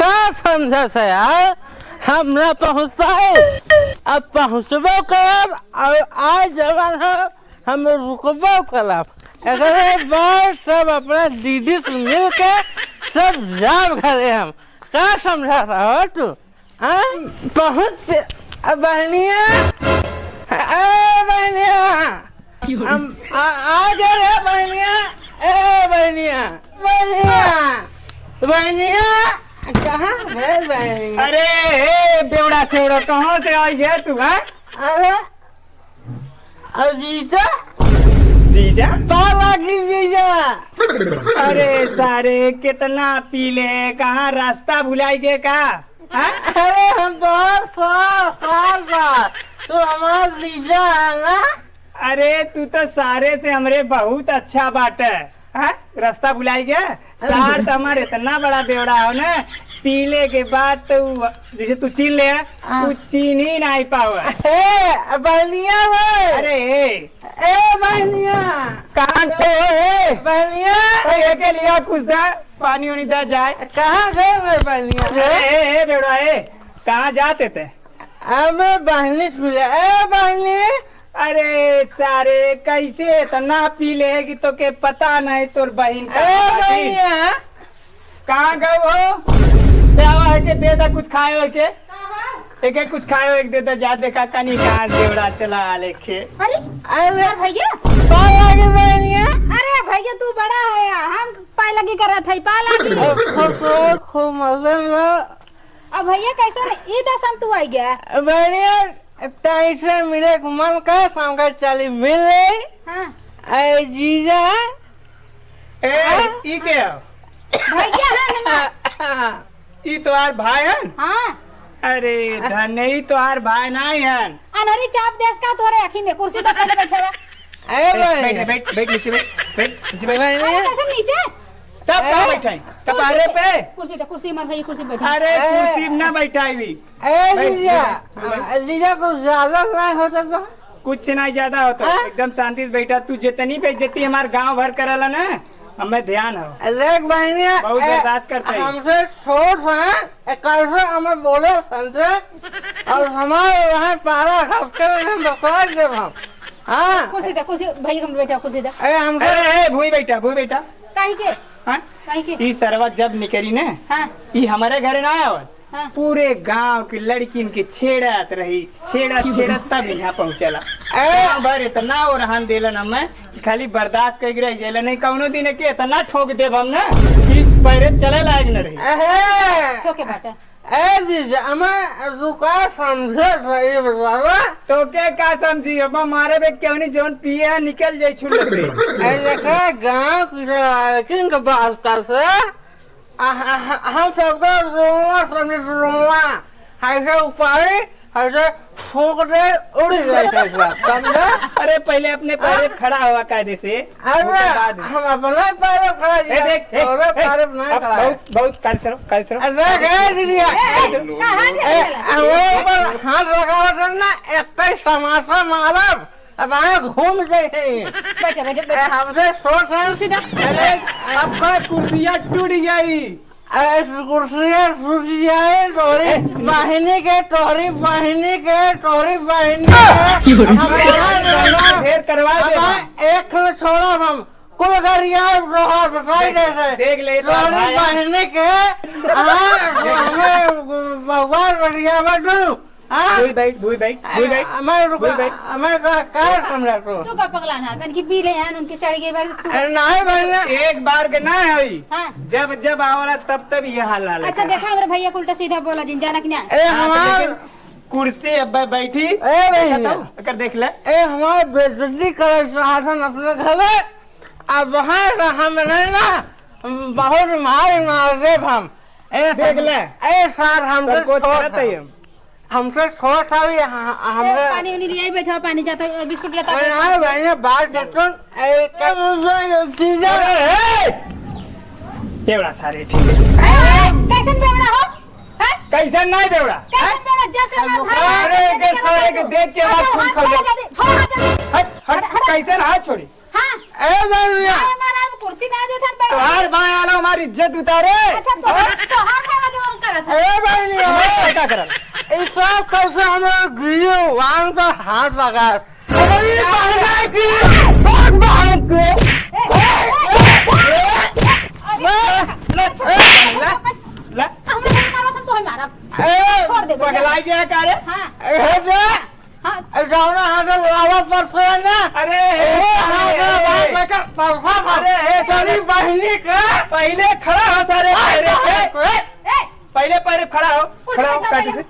का समझा से यार हम न पहुँच पाए। अब पहुँचबो करब और आज जगह हम रुकबो करब। अगले बार सब अपना दीदी से मिल के सब जाब घरे हम का समझा रहा हो तू? पहुँच बहनिया बहनिया हम आ जा रहे बहनिया। बहनिया बहनिया बहनिया कहाँ है बहनिया? अरे हे बेवड़ा सेवड़ा कहाँ से आई है तू? है अरे जीजा जीजा पाला की जीजा। अरे सारे कितना पी ले कहाँ रास्ता भुलाई के का? अरे हम बहुत साल बाद तो हमारा जीजा है ना। अरे तू तो सारे से हमरे बहुत अच्छा बाट है। रास्ता भुलाई गया सार तो हमारे इतना बड़ा बेवड़ा हो ना पीले के बाद तो जैसे तू चीन ले तू चीन ही नहीं पावा। बहनिया अरे बहनिया कहाँ गए बहनिया के लिया कुछ दा पानी वानी दा जाए। कहाँ गए मेरे बहनिया? बेवड़ा है कहाँ जाते थे? हमें बहनी मिले बहनी। अरे सारे कैसे इतना पी ले कि तो के पता नहीं तोर बहन का कहाँ गए हो? है के दे दा कुछ खाए हो के एक कुछ खाए हो एक दे दा जा देखा कनी कहाँ देवड़ा चला लेके। अरे भैया अरे भैया तू बड़ा है हम पाए लगी कर रहा था पाए लगी खूब मजे में। अब भैया कैसा ये दसम तू आई गया बढ़िया टाइम से मिले मन का शाम का चाली मिले। हाँ जीजा ई के भैया है ई तुम्हार भाई है? हाँ अरे धन ही तुम्हार भाई नहीं है। अनहरी चाप देश का तोरे आँखी में कुर्सी तो पहले बैठा हुआ। बैठ नीचे बैठ कैसे नीचे तब कहाँ बैठा है? कपारे पे कुर्सी मार भैया कुर्सी बैठा। अरे कुर्सी में ना बैठा हुई। जीजा कुछ ज्यादा नहीं होता तो कुछ नहीं ज्यादा होता एकदम शांति से बैठा। तू जितनी बेइज्जती हमारे गांव भर करला ना हमें ध्यान हो। अरे बहनिया बहुत बर्दाश्त करते हैं। हमसे छोट है कल से हमें बोले संते और हमारे वहाँ पारा हफ्ते हम बता दे हम। हाँ कुर्सी भैया हम बैठा कुर्सी दे। अरे हमसे भूई बैठा काहे के हाँ काहे के ई सरवा जब निकली ना हाँ ई हमारे घर ना आवत हाँ पूरे गांव की लड़की इनके छेड़त रही छेड़त तब यहाँ पहुँचला। भर इतना और रहन देलन हमें कि खाली बर्दाश्त कर रह जाए नहीं कौनो दिन के इतना ठोक देब हम ना कि पैरे चले लायक न रही। ठोके बाटा जीजा हमें रुका समझे रही बाबा तो के का समझी अब हमारे में क्यों नहीं जोन पिए है निकल जाये छुले से। देखा गाँव की बात कर से हम सबको रोआ ऐसे ऊपर ऐसे फूक दे उड़ जाए समझा। अरे पहले अपने पैर खड़ा हुआ कायदे से। अरे हम अपने पैर खड़ा बहुत काल सरो हाथ लगा ना एक समासा मारब अब आए घूम जाए हमसे सोच अरे आपका कुर्सियाँ टूट जाई। कुर्सियाँ टूट जाए तोरी बहनी के ढेर करवा दे एक छोड़ा हम कुल गरिया देख ले बहनी के भगवान बढ़िया बटू बैठ तू का पगला ना तन की पी ले हैं उनके चढ़ गए बार नहीं भैया एक बार के ना है हाँ जब आवला तब ये हाल हाल। अच्छा देखा हमारे भैया को उल्टा सीधा बोला जिन जाना कि ना हमारे कुर्सी अब बैठी कर देख ले हमारे बेइज्जती करे शासन अपने घर अब वहाँ हम नहीं ना बहुत मार दे हम देख ले सर हमसे छोटा भी हमने पानी उनी लिए बैठा पानी जाता बिस्कुट लेता मैंने बात बेवड़ा सारे ठीक है कैसन बेवड़ा हो कैसा नहीं बेवड़ा कैसन बेवड़ा जब से अरे के सारे के देख के हाथ खून खा गया छोड़ हट कैसे हाथ छोड़ी हां ए भैया हमारा कुर्सी ना देथन पर बाहर बाहर आना हमारी इज्जत उतारे अच्छा तो बहन पर हाथ लगा। अरे ये बहन की बहुत बहन को छोड़ दे पगलाई जे का रे? जाना हाथ लावा पर सोया ना। अरे अरे तेरी बहनी का पहले खड़ा हो सारे पहले पैर खड़ा हो काटे से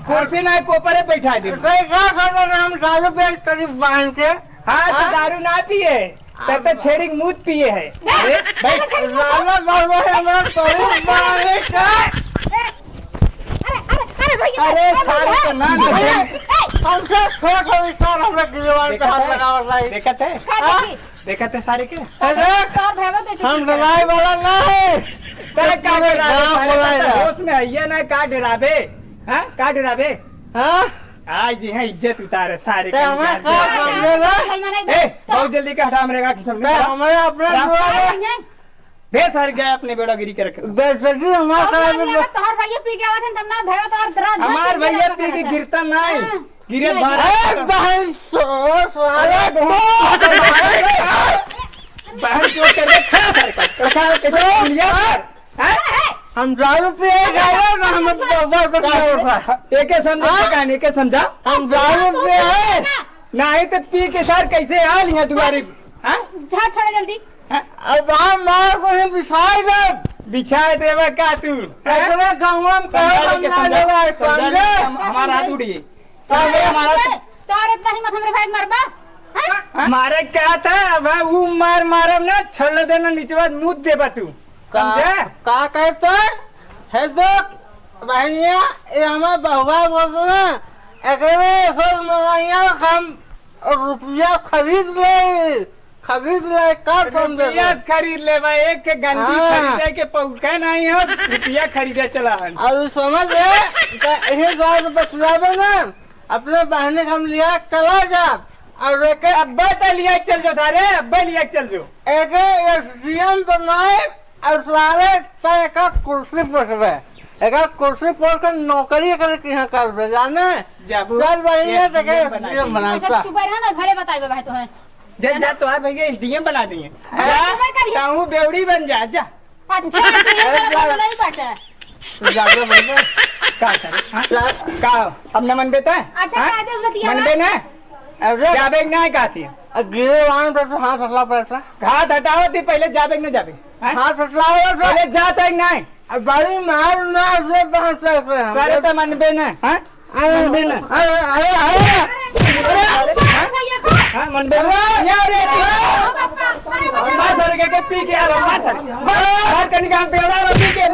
कुर्सी ना कोपरे बैठा दे। हम दारू पे तेरी बहन के हाँ तो दारू ना पिए तब तो छेड़ी मूत पिए है। अरे बैठ लाला बाबा हमारा तेरी बहनी का अरे सारे तो ना हमसे छोटा विशाल हमरा गिरवान पे हाथ लगावल रही। देखत है देखत है सारे के हम डराए वाला ना है। तेरे का डरावे होश में आइए ना का डरावे हाँ का डरावे हाँ आज जी है इज्जत उतारे सारे ते हमें का ए बहुत जल्दी का हटा मेरे का किस्म ते हमें अपने ढेर सारे गए अपने बेड़ागिरी कर रखे बेइज्जती हमारा तोहर भैया पी के आवत हैं तब ना भैया तोहर दराज हमार भैया पी के गिरता नहीं गिरे बाहर ए बहन साले बहन जो कर दे खा सारे का खा के दुनिया हम दारू पिए गए ना हम तो एक समझा कहानी के समझा हम दारू पिए है नहीं तो पी के सार कैसे आल यहाँ तुम्हारी जा छोड़े जल्दी अब हम मार को ही बिछाए दे बिछाए देवा का तू इतने गाँव में हमारा हाथ उड़िए तोहर इतना हिम्मत हमरे भाई मरबा मारे क्या था अब वो मार मारम ना छोड़ देना नीचे मुँह देबा तू समझे का कहते है तो भैया ये हमें बहुआ बोलते ना अकेले हम रुपया खरीद ले कर रुपया खरीद ले भाई एक के गंजी खरीदे के पौके नहीं हो रुपया खरीदे चला अब समझ यही गाँव बचलावे ना अपने बहने हम लिया चला जा और एक अब्बा तो लिया चल जाओ सारे अब्बा लिया चल जाओ एक एसडीएम बनाए और सारे एक कुर्सी पर एक कुर्सी पर कर नौकरी करके यहाँ कर दे जाने चल भैया एसडीएम बनाता चुप रह ना भले बताइबे भाई तो है जा तो है भैया एसडीएम बना दिए कहूँ बेवड़ी बन जा जा अच्छा नहीं बाटे जाके भैया का करे का अब न मन देता है अच्छा क्या आदेश बतिया मन देना अरे जाबे नहीं कहती है गिरे वहां पर तो हाथ हटला पड़ता घाट हटाओ थी पहले जाबे न जाबे हाथ हटला पहले जाता है नहीं बड़ी मार ना से पहुंच सकते हैं सारे तो मन बे ना मन बे ना मन बे मार सर के पी के आ रहा मार कनी काम पे आ पी के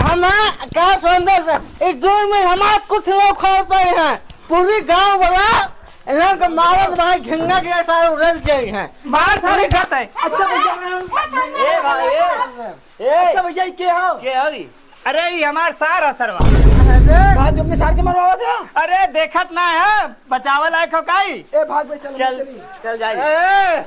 हम क्या सुंदर इस दूर में हमारे कुछ लोग खा पाए हैं पूरी गांव वाला इन्हें तो मारत भाई झिंगा के सारे उड़ल के हैं मार सारे खाता है अच्छा भैया ए भाई अच्छा भैया के हो अरे ये हमार सार असरवा भाई तुम अपने सार के मरवा दे अरे देखत ना है बचावा लायक हो काई ए भाग भाई चल जाइए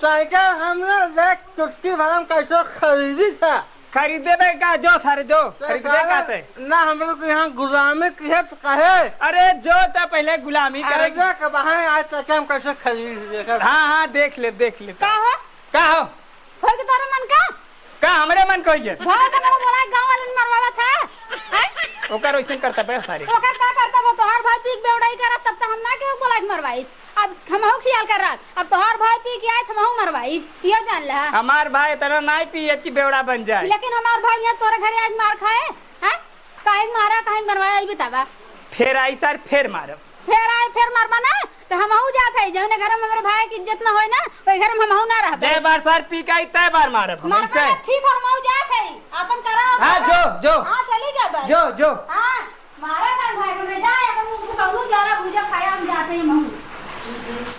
साइकिल हमने देख चुटकी भरम कैसे खरीदी था खरीदे बे का जो सारे जो खरीदे काते ना हम लोग यहाँ गुलामी की है तो कहे अरे जो तो पहले गुलामी करेगा आज तक हम कैसे खरीद हाँ देख ले का हो होय के तोरा मन का हमरे मन को ये भाई तो मेरा बोला गांव वाले मरवावा था ओकर वैसे करता पे सारे ओकर का करता वो तोहार भाई पीक बेवड़ाई करत तब तो हम ना के बोला मरवाई अब हमहु ख्याल कर रहा अब तोहार भाई पी के आए हमहु मरवाई ये जान ले हमार भाई इतना नहीं पिए कि बेवड़ा बन जाए लेकिन हमार भाई यहाँ तोरे घरे आज मार खाए हैं काहे मारा काहे मरवाया बतावा फिर आई सर फिर मारो फिर मारबा ना तो हमहु जात है जौने घर में मेरे भाई की इज्जत ना होय ना ओई घर में हमहु ना रहबे जय बार सर पी के आई तय बार मारब हम मारबा ऐसे ठीक है हमहु जात है अपन करा हां जो हां चली जा जो हां मारा था भाई हमरे जाए हम कहू जरा भूजा खाया हम जाते हैं हमहु